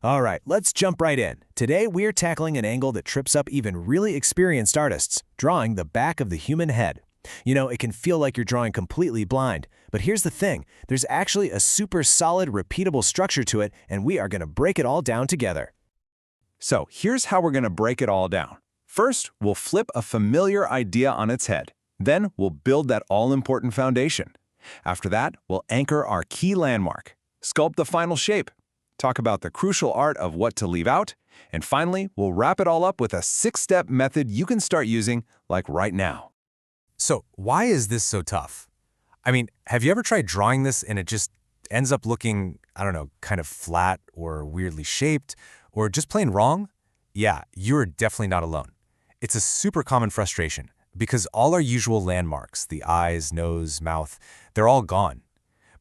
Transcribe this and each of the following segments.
All right, let's jump right in. Today, we're tackling an angle that trips up even really experienced artists, drawing the back of the human head. You know, it can feel like you're drawing completely blind, but here's the thing. There's actually a super solid, repeatable structure to it, and we are going to break it all down together. So here's how we're going to break it all down. First, we'll flip a familiar idea on its head. Then we'll build that all-important foundation. After that, we'll anchor our key landmark, sculpt the final shape, talk about the crucial art of what to leave out, and finally, we'll wrap it all up with a 6-step method you can start using, like right now. So why is this so tough? I mean, have you ever tried drawing this and it just ends up looking, I don't know, kind of flat or weirdly shaped or just plain wrong? Yeah, you're definitely not alone. It's a super common frustration because all our usual landmarks, the eyes, nose, mouth, they're all gone.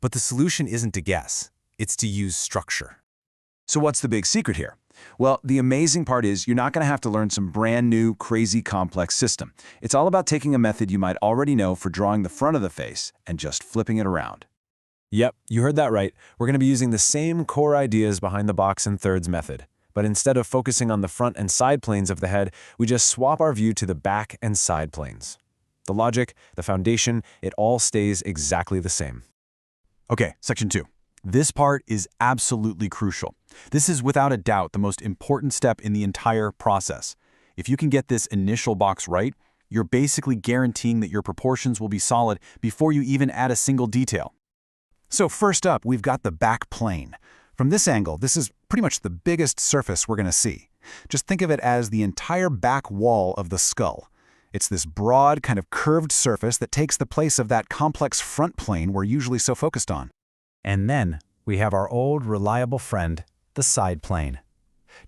But the solution isn't to guess, it's to use structure. So what's the big secret here? Well, the amazing part is you're not going to have to learn some brand new, crazy, complex system. It's all about taking a method you might already know for drawing the front of the face and just flipping it around. Yep, you heard that right. We're going to be using the same core ideas behind the box and thirds method. But instead of focusing on the front and side planes of the head, we just swap our view to the back and side planes. The logic, the foundation, it all stays exactly the same. Okay, section 2. This part is absolutely crucial. This is without a doubt the most important step in the entire process. If you can get this initial box right, you're basically guaranteeing that your proportions will be solid before you even add a single detail. So first up, we've got the back plane. From this angle, this is pretty much the biggest surface we're going to see. Just think of it as the entire back wall of the skull. It's this broad, kind of curved surface that takes the place of that complex front plane we're usually so focused on. And then we have our old reliable friend, the side plane.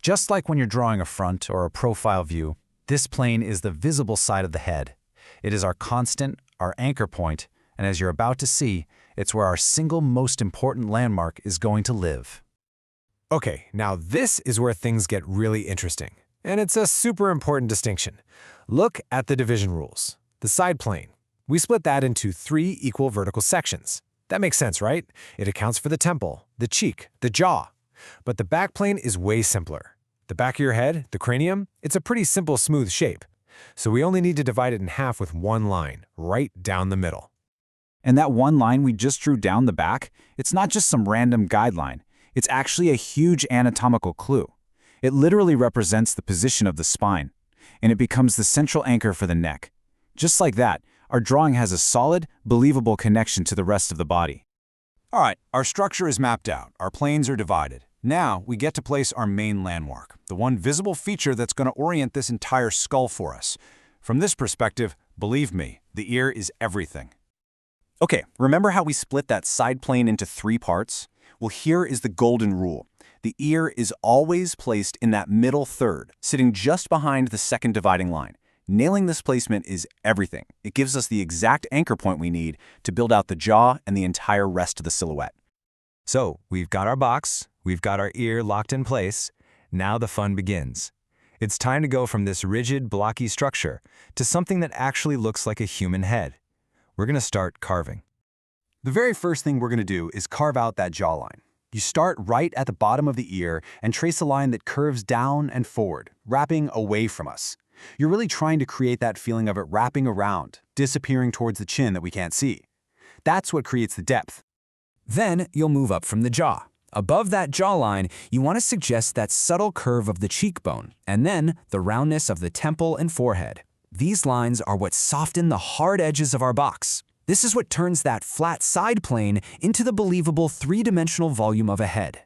Just like when you're drawing a front or a profile view, this plane is the visible side of the head. It is our constant, our anchor point, and as you're about to see, it's where our single most important landmark is going to live. Okay, now this is where things get really interesting. And it's a super important distinction. Look at the division rules. The side plane. We split that into 3 equal vertical sections. That makes sense, right? It accounts for the temple, the cheek, the jaw. But the back plane is way simpler. The back of your head, the cranium, it's a pretty simple, smooth shape. So we only need to divide it in half with one line, right down the middle. And that one line we just drew down the back, it's not just some random guideline. It's actually a huge anatomical clue. It literally represents the position of the spine, and it becomes the central anchor for the neck. Just like that, our drawing has a solid, believable connection to the rest of the body. All right, our structure is mapped out. Our planes are divided. Now we get to place our main landmark, the one visible feature that's going to orient this entire skull for us. From this perspective, believe me, the ear is everything. Okay, remember how we split that side plane into 3 parts? Well, here is the golden rule. The ear is always placed in that middle third, sitting just behind the second dividing line. Nailing this placement is everything. It gives us the exact anchor point we need to build out the jaw and the entire rest of the silhouette. So we've got our box, we've got our ear locked in place. Now the fun begins. It's time to go from this rigid, blocky structure to something that actually looks like a human head. We're going to start carving. The very first thing we're going to do is carve out that jawline. You start right at the bottom of the ear and trace a line that curves down and forward, wrapping away from us. You're really trying to create that feeling of it wrapping around, disappearing towards the chin that we can't see. That's what creates the depth. Then you'll move up from the jaw. Above that jawline, you want to suggest that subtle curve of the cheekbone, and then the roundness of the temple and forehead. These lines are what soften the hard edges of our box. This is what turns that flat side plane into the believable 3-dimensional volume of a head.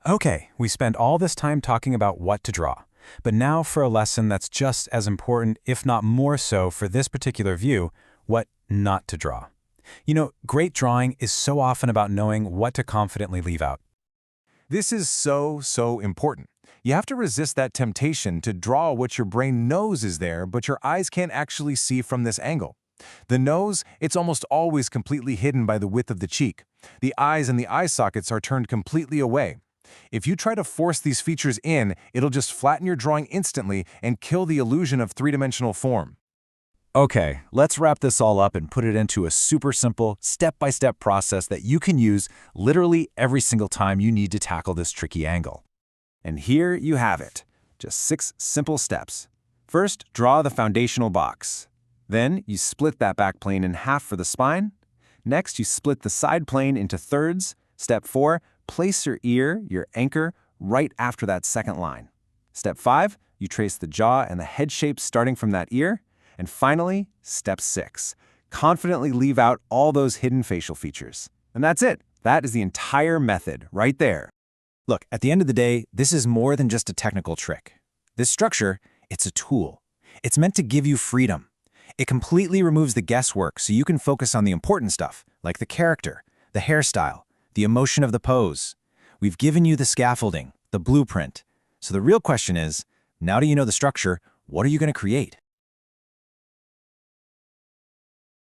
Okay, we spent all this time talking about what to draw. But now for a lesson that's just as important, if not more so for this particular view, what not to draw. You know, great drawing is so often about knowing what to confidently leave out. This is so important. You have to resist that temptation to draw what your brain knows is there, but your eyes can't actually see from this angle. The nose, it's almost always completely hidden by the width of the cheek. The eyes and the eye sockets are turned completely away. If you try to force these features in, it'll just flatten your drawing instantly and kill the illusion of 3-dimensional form. Okay, let's wrap this all up and put it into a super simple, step-by-step process that you can use literally every single time you need to tackle this tricky angle. And here you have it. Just 6 simple steps. First, draw the foundational box. Then, you split that back plane in half for the spine. Next, you split the side plane into thirds. Step 4, place your ear, your anchor, right after that second line. Step 5, you trace the jaw and the head shape starting from that ear. And finally, step 6, confidently leave out all those hidden facial features. And that's it. That is the entire method right there. Look, at the end of the day, this is more than just a technical trick. This structure, it's a tool. It's meant to give you freedom. It completely removes the guesswork so you can focus on the important stuff, like the character, the hairstyle, the emotion of the pose. We've given you the scaffolding, the blueprint. So the real question is, now that you know the structure, what are you going to create?